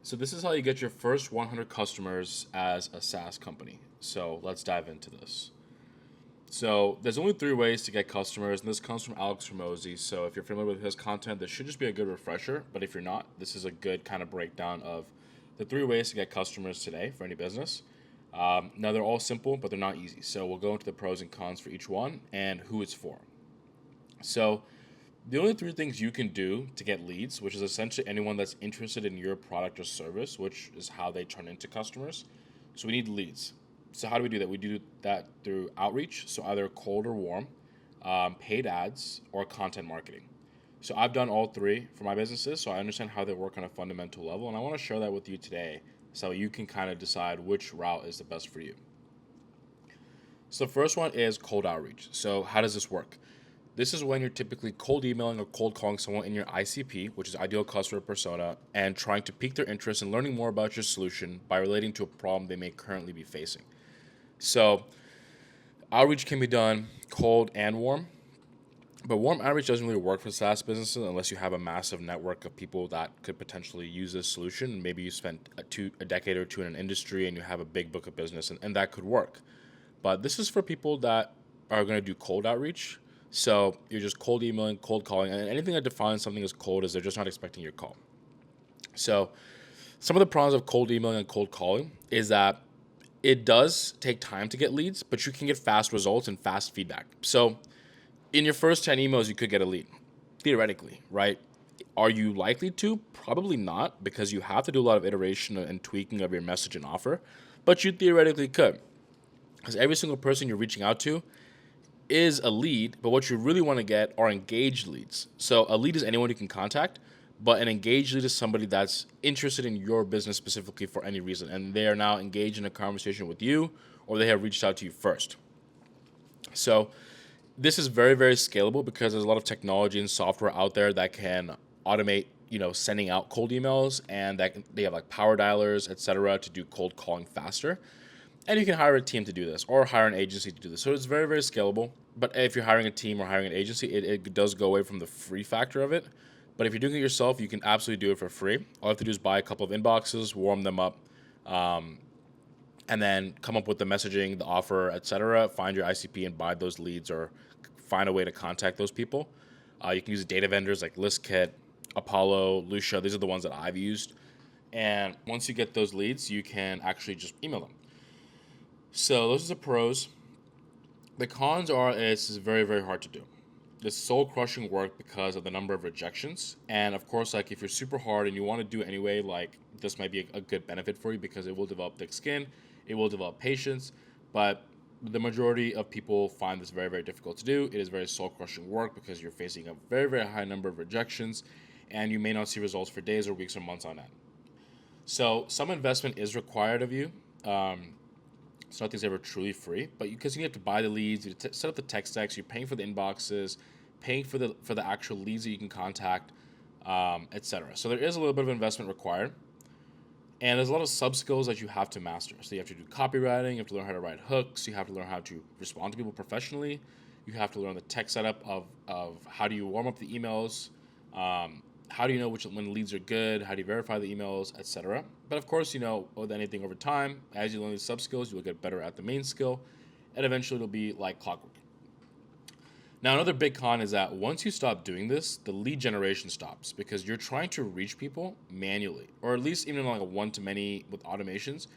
So this is how you get your first 100 customers as a SaaS company. So let's dive into this. So there's only three ways to get customers, and this comes from Alex Ramosi. So if you're familiar with his content, this should just be a good refresher. But if you're not, this is a good kind of breakdown of the three ways to get customers today for any business. Now they're all simple, but they're not easy. So we'll go into the pros and cons for each one and who it's for. So the only three things you can do to get leads, which is essentially anyone that's interested in your product or service, which is how they turn into customers. So we need leads. So how do we do that? We do that through outreach, so either cold or warm, paid ads, or content marketing. So I've done all three for my businesses, so I understand how they work on a fundamental level, and I want to share that with you today so you can kind of decide which route is the best for you. So the first one is cold outreach. So how does this work? This is when you're typically cold emailing or cold calling someone in your ICP, which is ideal customer persona, and trying to pique their interest in learning more about your solution by relating to a problem they may currently be facing. So outreach can be done cold and warm, but warm outreach doesn't really work for SaaS businesses unless you have a massive network of people that could potentially use this solution. Maybe you spent a decade or two in an industry and you have a big book of business, and that could work. But this is for people that are going to do cold outreach. So you're just cold emailing, cold calling, and anything that defines something as cold is they're just not expecting your call. So some of the problems of cold emailing and cold calling is that it does take time to get leads, but you can get fast results and fast feedback. So in your first 10 emails, you could get a lead, theoretically, right? Are you likely to? Probably not, because you have to do a lot of iteration and tweaking of your message and offer, but you theoretically could. Because every single person you're reaching out to is a lead, but what you really want to get are engaged leads. So a lead is anyone you can contact, but an engaged lead is somebody that's interested in your business specifically for any reason, and they are now engaged in a conversation with you, or they have reached out to you first. So this is very, very scalable because there's a lot of technology and software out there that can automate, sending out cold emails, and that they have like power dialers, etc., to do cold calling faster. And you can hire a team to do this or hire an agency to do this. So it's very, very scalable. But if you're hiring a team or hiring an agency, it does go away from the free factor of it. But if you're doing it yourself, you can absolutely do it for free. All you have to do is buy a couple of inboxes, warm them up, and then come up with the messaging, the offer, etc. Find your ICP and buy those leads or find a way to contact those people. You can use data vendors like ListKit, Apollo, Lucia. These are the ones that I've used. And once you get those leads, you can actually just email them. So those are the pros. The cons are it's very, very hard to do. It's soul crushing work because of the number of rejections. And of course, like if you're super hard and you want to do it anyway, like this might be a good benefit for you because it will develop thick skin, it will develop patience. But the majority of people find this very, very difficult to do. It is very soul crushing work because you're facing a very, very high number of rejections and you may not see results for days or weeks or months on end. So some investment is required of you. So nothing's ever truly free, but because you have to buy the leads, you set up the tech stacks, you're paying for the inboxes, paying for the actual leads that you can contact, etc. So there is a little bit of investment required, and there's a lot of sub skills that you have to master. So you have to do copywriting, you have to learn how to write hooks, you have to learn how to respond to people professionally, you have to learn the tech setup of how do you warm up the emails, how do you know when leads are good, how do you verify the emails, etc. But of course, with anything over time, as you learn these sub skills, you'll get better at the main skill, and eventually it'll be like clockwork. Now, another big con is that once you stop doing this, the lead generation stops because you're trying to reach people manually, or at least even like a one-to-many with automations.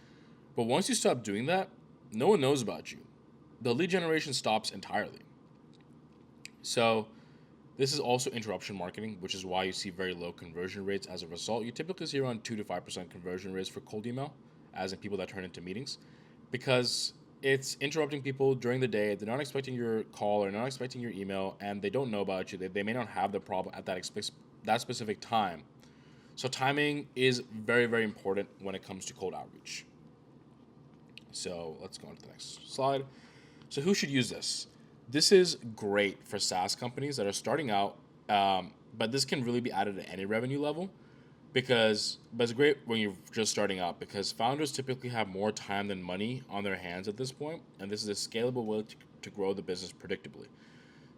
But once you stop doing that, no one knows about you. The lead generation stops entirely. So this is also interruption marketing, which is why you see very low conversion rates as a result. You typically see around 2 to 5% conversion rates for cold email, as in people that turn into meetings, because it's interrupting people during the day. They're not expecting your call or not expecting your email, and they don't know about you. They may not have the problem at that specific time. So timing is very, very important when it comes to cold outreach. So let's go on to the next slide. So who should use this? This is great for SaaS companies that are starting out, but this can really be added at any revenue level but it's great when you're just starting out because founders typically have more time than money on their hands at this point, and this is a scalable way to grow the business predictably.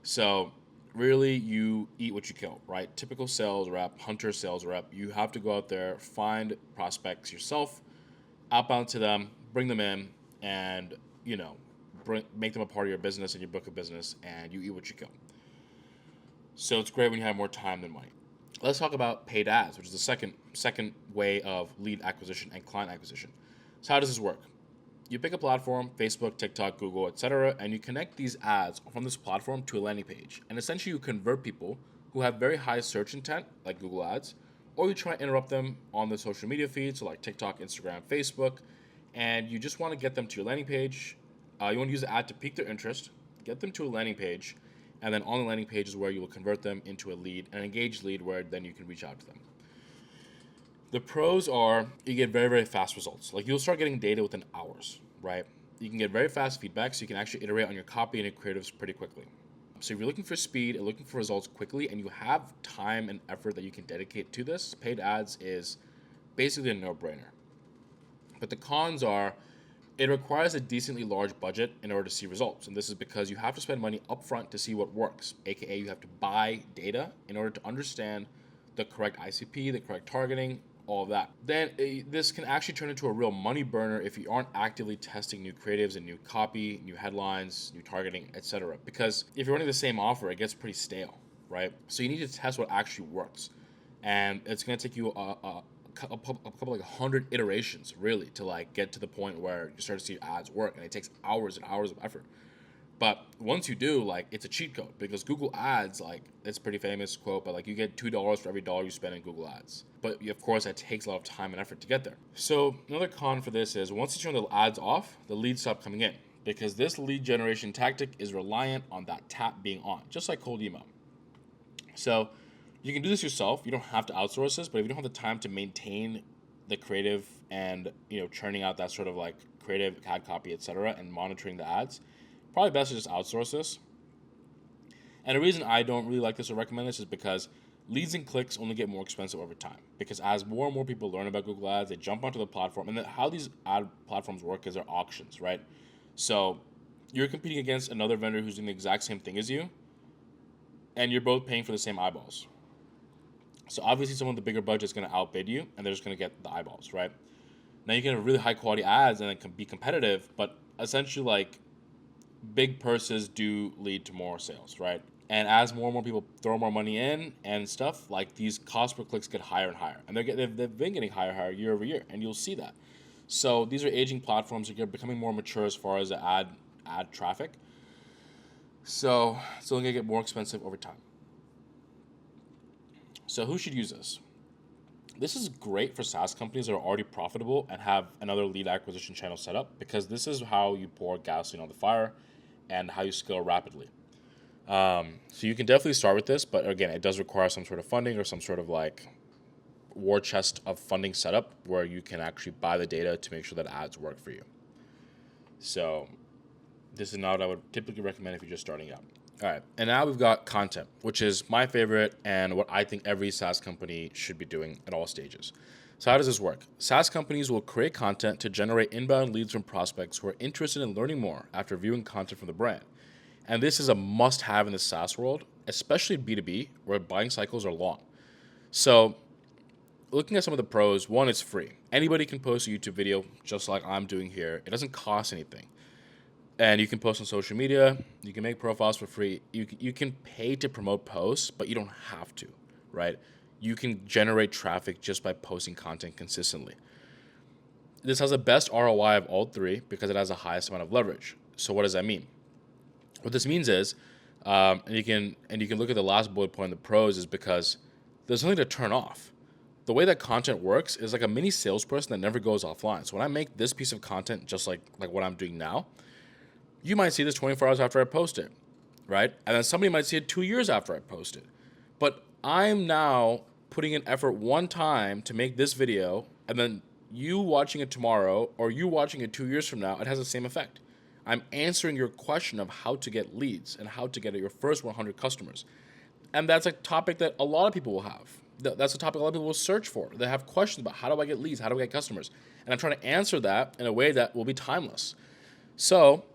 So really you eat what you kill, right? Typical sales rep, hunter sales rep, you have to go out there, find prospects yourself, outbound to them, bring them in, and, make them a part of your business and your book of business, and you eat what you kill. So it's great when you have more time than money. Let's talk about paid ads, which is the second way of lead acquisition and client acquisition. So how does this work? You pick a platform, Facebook, TikTok, Google, etc., and you connect these ads from this platform to a landing page. And essentially you convert people who have very high search intent, like Google Ads, or you try to interrupt them on the social media feeds, so like TikTok, Instagram, Facebook, and you just want to get them to your landing page. You want to use the ad to pique their interest, get them to a landing page, and then on the landing page is where you will convert them into a lead, an engaged lead, where then you can reach out to them. The pros are you get very, very fast results. Like you'll start getting data within hours, right? You can get very fast feedback, so you can actually iterate on your copy and your creatives pretty quickly. So if you're looking for speed and looking for results quickly, and you have time and effort that you can dedicate to this, paid ads is basically a no-brainer. But the cons are it requires a decently large budget in order to see results. And this is because you have to spend money upfront to see what works, aka you have to buy data in order to understand the correct ICP, the correct targeting, all of that. Then this can actually turn into a real money burner if you aren't actively testing new creatives and new copy, new headlines, new targeting, etc. Because if you're running the same offer, it gets pretty stale, right? So you need to test what actually works. And it's going to take you a couple like 100 iterations really to like get to the point where you start to see ads work, and it takes hours and hours of effort. But once you do, like, it's a cheat code, because Google Ads, like, it's a pretty famous quote, but like you get $2 for every dollar you spend in Google Ads. But of course, that takes a lot of time and effort to get there. So another con for this is once you turn the ads off, the leads stop coming in, because this lead generation tactic is reliant on that tap being on, just like cold email. So you can do this yourself. You don't have to outsource this, but if you don't have the time to maintain the creative and, churning out that sort of like creative ad copy, etc., and monitoring the ads, probably best to just outsource this. And the reason I don't really like this or recommend this is because leads and clicks only get more expensive over time. Because as more and more people learn about Google Ads, they jump onto the platform. And how these ad platforms work is they're auctions, right? So you're competing against another vendor who's doing the exact same thing as you, and you're both paying for the same eyeballs. So obviously someone with the bigger budget is going to outbid you, and they're just going to get the eyeballs, right? Now you can have really high quality ads and it can be competitive, but essentially like big purses do lead to more sales, right? And as more and more people throw more money in and stuff, like these cost per clicks get higher and higher, and they've been getting higher and higher year over year, and you'll see that. So these are aging platforms that are becoming more mature as far as the ad traffic. So it's only gonna get more expensive over time. So who should use this? This is great for SaaS companies that are already profitable and have another lead acquisition channel set up, because this is how you pour gasoline on the fire and how you scale rapidly. So you can definitely start with this, but again, it does require some sort of funding or some sort of like war chest of funding setup where you can actually buy the data to make sure that ads work for you. So this is not what I would typically recommend if you're just starting out. All right, and now we've got content, which is my favorite and what I think every SaaS company should be doing at all stages. So how does this work? SaaS companies will create content to generate inbound leads from prospects who are interested in learning more after viewing content from the brand. And this is a must-have in the SaaS world, especially B2B, where buying cycles are long. So looking at some of the pros, one, it's free. Anybody can post a YouTube video just like I'm doing here. It doesn't cost anything. And you can post on social media. You can make profiles for free. You can pay to promote posts, but you don't have to, right? You can generate traffic just by posting content consistently. This has the best ROI of all three because it has the highest amount of leverage. So what does that mean? What this means is, and you can look at the last bullet point in the pros, is because there's something to turn off. The way that content works is like a mini salesperson that never goes offline. So when I make this piece of content, just like what I'm doing now, you might see this 24 hours after I post it, right? And then somebody might see it 2 years after I post it. But I'm now putting in effort one time to make this video, and then you watching it tomorrow or you watching it 2 years from now, it has the same effect. I'm answering your question of how to get leads and how to get your first 100 customers. And that's a topic that a lot of people will have. That's a topic a lot of people will search for. They have questions about how do I get leads? How do I get customers? And I'm trying to answer that in a way that will be timeless. So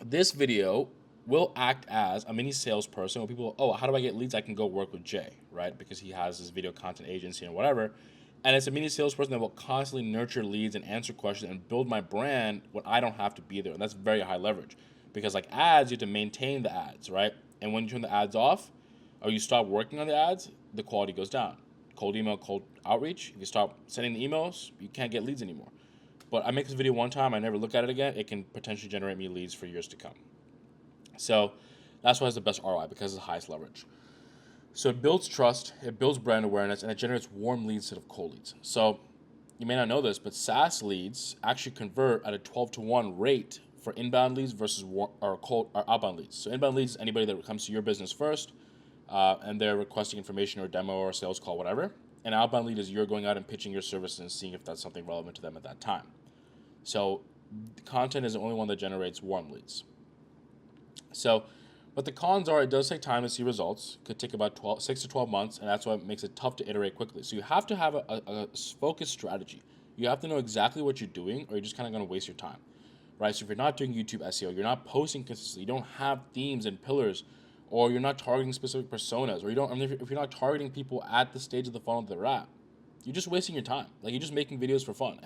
this video will act as a mini salesperson where people, oh, how do I get leads? I can go work with Jay, right? Because he has his video content agency and whatever. And it's a mini salesperson that will constantly nurture leads and answer questions and build my brand when I don't have to be there. And that's very high leverage because like ads, you have to maintain the ads, right? And when you turn the ads off or you stop working on the ads, the quality goes down. Cold email, cold outreach. If you stop sending the emails, you can't get leads anymore. But I make this video one time, I never look at it again, it can potentially generate me leads for years to come. So that's why it's the best ROI, because it's the highest leverage. So it builds trust, it builds brand awareness, and it generates warm leads instead of cold leads. So you may not know this, but SaaS leads actually convert at a 12-to-1 rate for inbound leads versus outbound leads. So inbound leads is anybody that comes to your business first, and they're requesting information or a demo or a sales call, whatever. And outbound lead is you're going out and pitching your service and seeing if that's something relevant to them at that time. So content is the only one that generates warm leads. So, but the cons are it does take time to see results. It could take about 6 to 12 months, and that's why it makes it tough to iterate quickly. So you have to have a focused strategy. You have to know exactly what you're doing, or you're just kind of going to waste your time, right? So if you're not doing YouTube SEO, you're not posting consistently, you don't have themes and pillars, or you're not targeting specific personas, or if you're not targeting people at the stage of the funnel that they're at, you're just wasting your time. Like, you're just making videos for fun,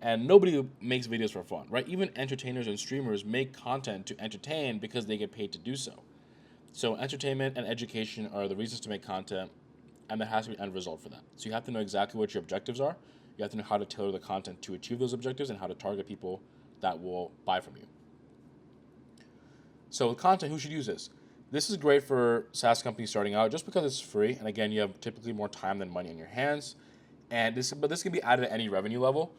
and nobody makes videos for fun, right? Even entertainers and streamers make content to entertain because they get paid to do so. So entertainment and education are the reasons to make content, and there has to be an end result for that. So you have to know exactly what your objectives are. You have to know how to tailor the content to achieve those objectives and how to target people that will buy from you. So with content, who should use this? This is great for SaaS companies starting out just because it's free. And again, you have typically more time than money in your hands. But this can be added at any revenue level.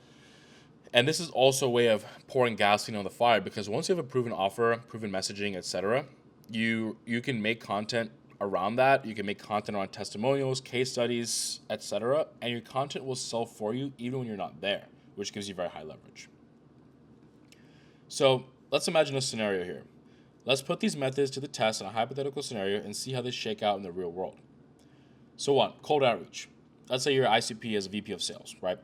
And this is also a way of pouring gasoline on the fire, because once you have a proven offer, proven messaging, etc., you can make content around that. You can make content around testimonials, case studies, etc., and your content will sell for you even when you're not there, which gives you very high leverage. So let's imagine a scenario here. Let's put these methods to the test in a hypothetical scenario and see how they shake out in the real world. So one, cold outreach. Let's say your ICP is a VP of sales, right?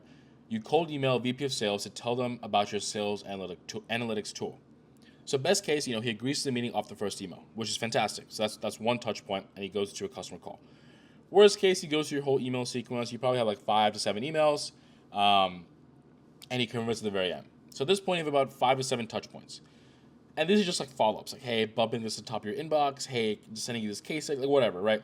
You cold email a VP of sales to tell them about your sales analytics tool. So best case, he agrees to the meeting off the first email, which is fantastic. So that's one touch point, and he goes to a customer call. Worst case, he goes through your whole email sequence. You probably have like 5 to 7 emails, and he converts at the very end. So at this point, you have about 5 to 7 touch points. And these are just like follow-ups, like, hey, bumping this to the top of your inbox, hey, just sending you this case, like whatever, right?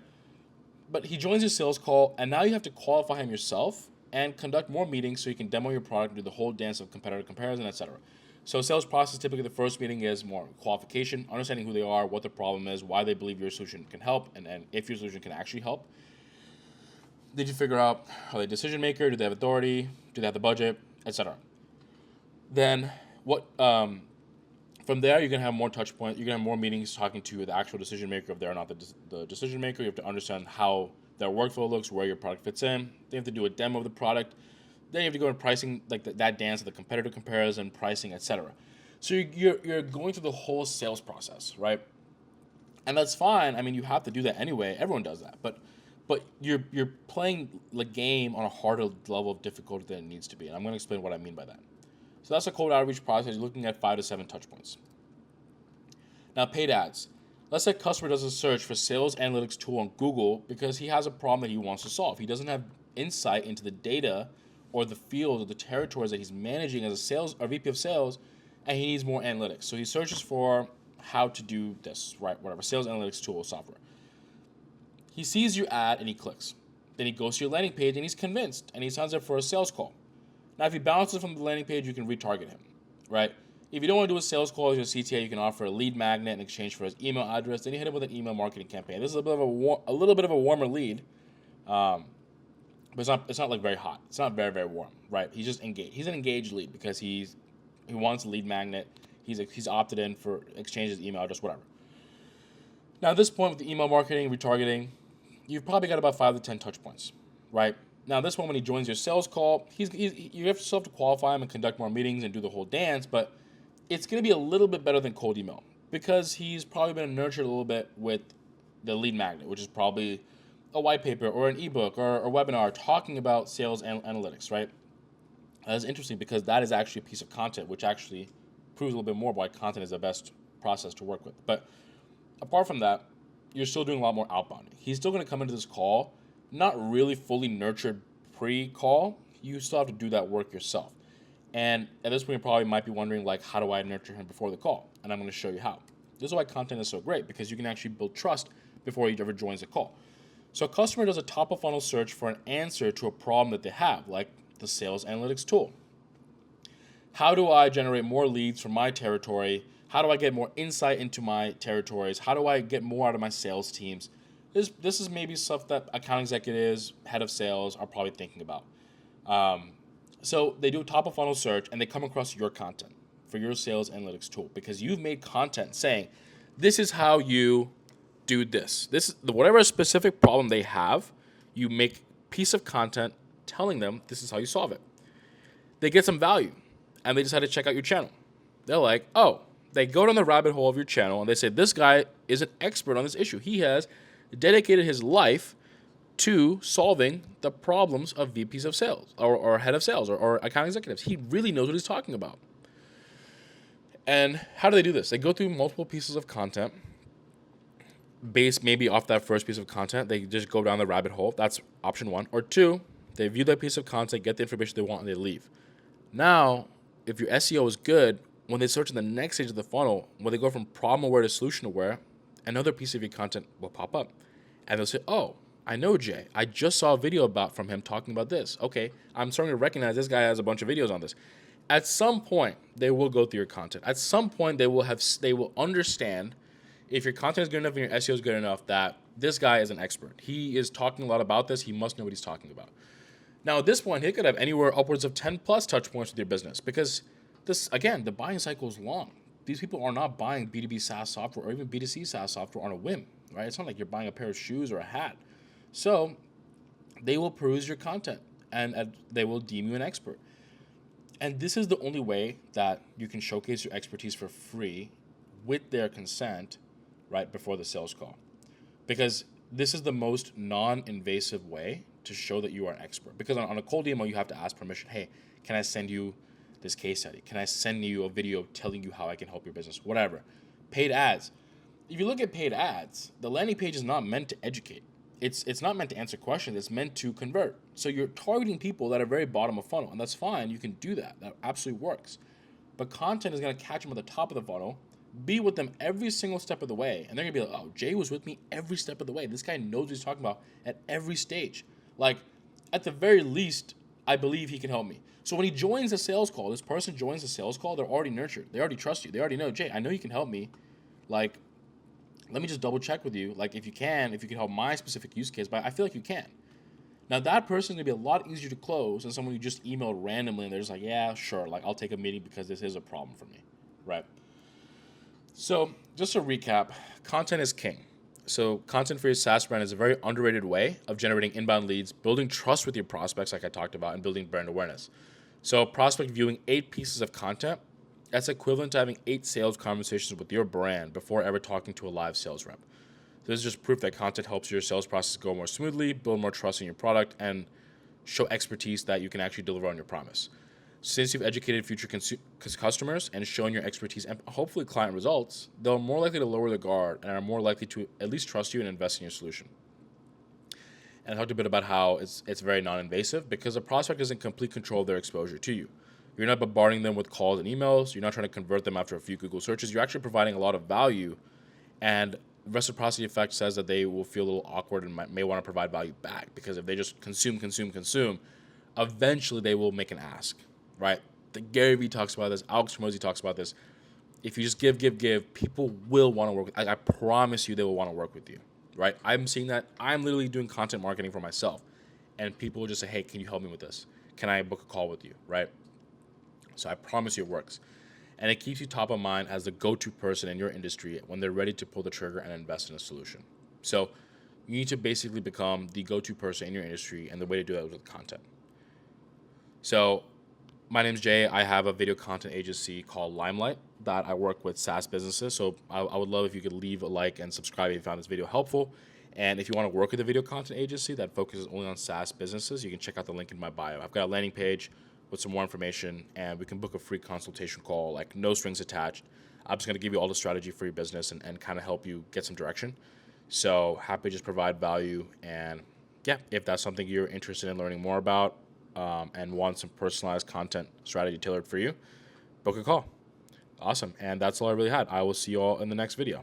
But he joins your sales call, and now you have to qualify him yourself and conduct more meetings so you can demo your product and do the whole dance of competitor comparison, etc. So sales process, typically the first meeting is more qualification, understanding who they are, what the problem is, why they believe your solution can help, and if your solution can actually help. Did you figure out, are they a decision maker? Do they have authority? Do they have the budget, etc.? Then from there, you're going to have more touch points. You're going to have more meetings talking to the actual decision maker if they're not the decision maker. You have to understand how their workflow looks, where your product fits in. They have to do a demo of the product. Then you have to go into pricing, like that dance of the competitor comparison, pricing, etc. So you're going through the whole sales process, right? And that's fine. I mean, you have to do that anyway. Everyone does that. But you're playing the game on a harder level of difficulty than it needs to be. And I'm going to explain what I mean by that. So that's a cold outreach process. You're looking at 5 to 7 touch points. Now, paid ads. Let's say a customer does a search for sales analytics tool on Google because he has a problem that he wants to solve. He doesn't have insight into the data or the field or the territories that he's managing as a sales or VP of sales, and he needs more analytics. So he searches for how to do this, right? Whatever, sales analytics tool or software. He sees your ad and he clicks. Then he goes to your landing page and he's convinced and he signs up for a sales call. Now, if he bounces from the landing page, you can retarget him, right? If you don't want to do a sales call as your CTA, you can offer a lead magnet in exchange for his email address. Then you hit him with an email marketing campaign. This is a little bit of a warmer lead, but it's not like very hot. It's not very, very warm, right? He's just engaged. He's an engaged lead because he wants a lead magnet. He's opted in for exchange his email address, whatever. Now, at this point with the email marketing, retargeting, you've probably got about 5 to 10 touch points, right? Now, this one, when he joins your sales call, you have to qualify him and conduct more meetings and do the whole dance, but it's going to be a little bit better than cold email because he's probably been nurtured a little bit with the lead magnet, which is probably a white paper or an ebook or a webinar talking about sales analytics, right? That's interesting because that is actually a piece of content, which actually proves a little bit more why content is the best process to work with. But Apart from that, you're still doing a lot more outbounding. He's still going to come into this call, not really fully nurtured pre-call. You still have to do that work yourself. And at this point, you probably might be wondering, like, how do I nurture him before the call? And I'm going to show you how. This is why content is so great, because you can actually build trust before he ever joins the call. So a customer does a top-of-funnel search for an answer to a problem that they have, like the sales analytics tool. How do I generate more leads from my territory? How do I get more insight into my territories? How do I get more out of my sales teams? This is maybe stuff that account executives, head of sales are probably thinking about. So they do a top of funnel search and they come across your content for your sales analytics tool because you've made content saying, this is how you do this. Whatever specific problem they have, you make piece of content telling them this is how you solve it. They get some value and they decide to check out your channel. They're like, oh, they go down the rabbit hole of your channel and they say, this guy is an expert on this issue. He has dedicated his life to solving the problems of VPs of sales or head of sales or account executives. He really knows what he's talking about. And how do they do this? They go through multiple pieces of content based maybe off that first piece of content. They just go down the rabbit hole. That's option one. Or two, they view that piece of content, get the information they want, and they leave. Now, if your SEO is good, when they search in the next stage of the funnel, when they go from problem aware to solution aware, another piece of your content will pop up. And they'll say, oh, I know Jay. I just saw a video from him talking about this. Okay, I'm starting to recognize this guy has a bunch of videos on this. At some point, they will go through your content. At some point, they will understand if your content is good enough and your SEO is good enough that this guy is an expert. He is talking a lot about this. He must know what he's talking about. Now, at this point, he could have anywhere upwards of 10 plus touch points with your business because this, again, the buying cycle is long. These people are not buying B2B SaaS software or even B2C SaaS software on a whim, right? It's not like you're buying a pair of shoes or a hat. So they will peruse your content and they will deem you an expert. And this is the only way that you can showcase your expertise for free with their consent right before the sales call. Because this is the most non-invasive way to show that you are an expert. Because on a cold demo, you have to ask permission. Hey, can I send you this case study? Can I send you a video telling you how I can help your business? Whatever. Paid ads. If you look at paid ads, the landing page is not meant to educate. It's not meant to answer questions. It's meant to convert. So you're targeting people that are very bottom of funnel, and that's fine. You can do that. That absolutely works. But content is going to catch them at the top of the funnel, be with them every single step of the way, and they're going to be like, oh, Jay was with me every step of the way. This guy knows what he's talking about at every stage. Like, at the very least, I believe he can help me. So when he joins a sales call, this person joins a sales call, they're already nurtured. They already trust you. They already know, Jay, I know you can help me. Like, let me just double check with you. Like, if you can help my specific use case, but I feel like you can. Now, that person is going to be a lot easier to close than someone who just emailed randomly and they're just like, yeah, sure, like, I'll take a meeting because this is a problem for me, right? So, just to recap, content is king. So, content for your SaaS brand is a very underrated way of generating inbound leads, building trust with your prospects, like I talked about, and building brand awareness. So, a prospect viewing 8 pieces of content, that's equivalent to having 8 sales conversations with your brand before ever talking to a live sales rep. This is just proof that content helps your sales process go more smoothly, build more trust in your product, and show expertise that you can actually deliver on your promise. Since you've educated future customers and shown your expertise and hopefully client results, they're more likely to lower their guard and are more likely to at least trust you and invest in your solution. And I talked a bit about how it's very non-invasive because a prospect is in complete control of their exposure to you. You're not bombarding them with calls and emails. You're not trying to convert them after a few Google searches. You're actually providing a lot of value, and reciprocity effect says that they will feel a little awkward and may want to provide value back because if they just consume, eventually they will make an ask, right? Gary Vee talks about this. Alex Hormozi talks about this. If you just give, people will want to work with you. I promise you they will want to work with you, right? I'm seeing that. I'm literally doing content marketing for myself, and people will just say, hey, can you help me with this? Can I book a call with you, right? So I promise you it works. And it keeps you top of mind as the go-to person in your industry when they're ready to pull the trigger and invest in a solution. So you need to basically become the go-to person in your industry, and the way to do that is with content. So my name's Jay. I have a video content agency called Limelight that I work with SaaS businesses. So I would love if you could leave a like and subscribe if you found this video helpful. And if you want to work with a video content agency that focuses only on SaaS businesses, you can check out the link in my bio. I've got a landing page with some more information, and we can book a free consultation call, like no strings attached. I'm just going to give you all the strategy for your business and kind of help you get some direction. So happy to just provide value. And yeah, if that's something you're interested in learning more about, and want some personalized content strategy tailored for you, book a call. Awesome. And that's all I really had. I will see you all in the next video.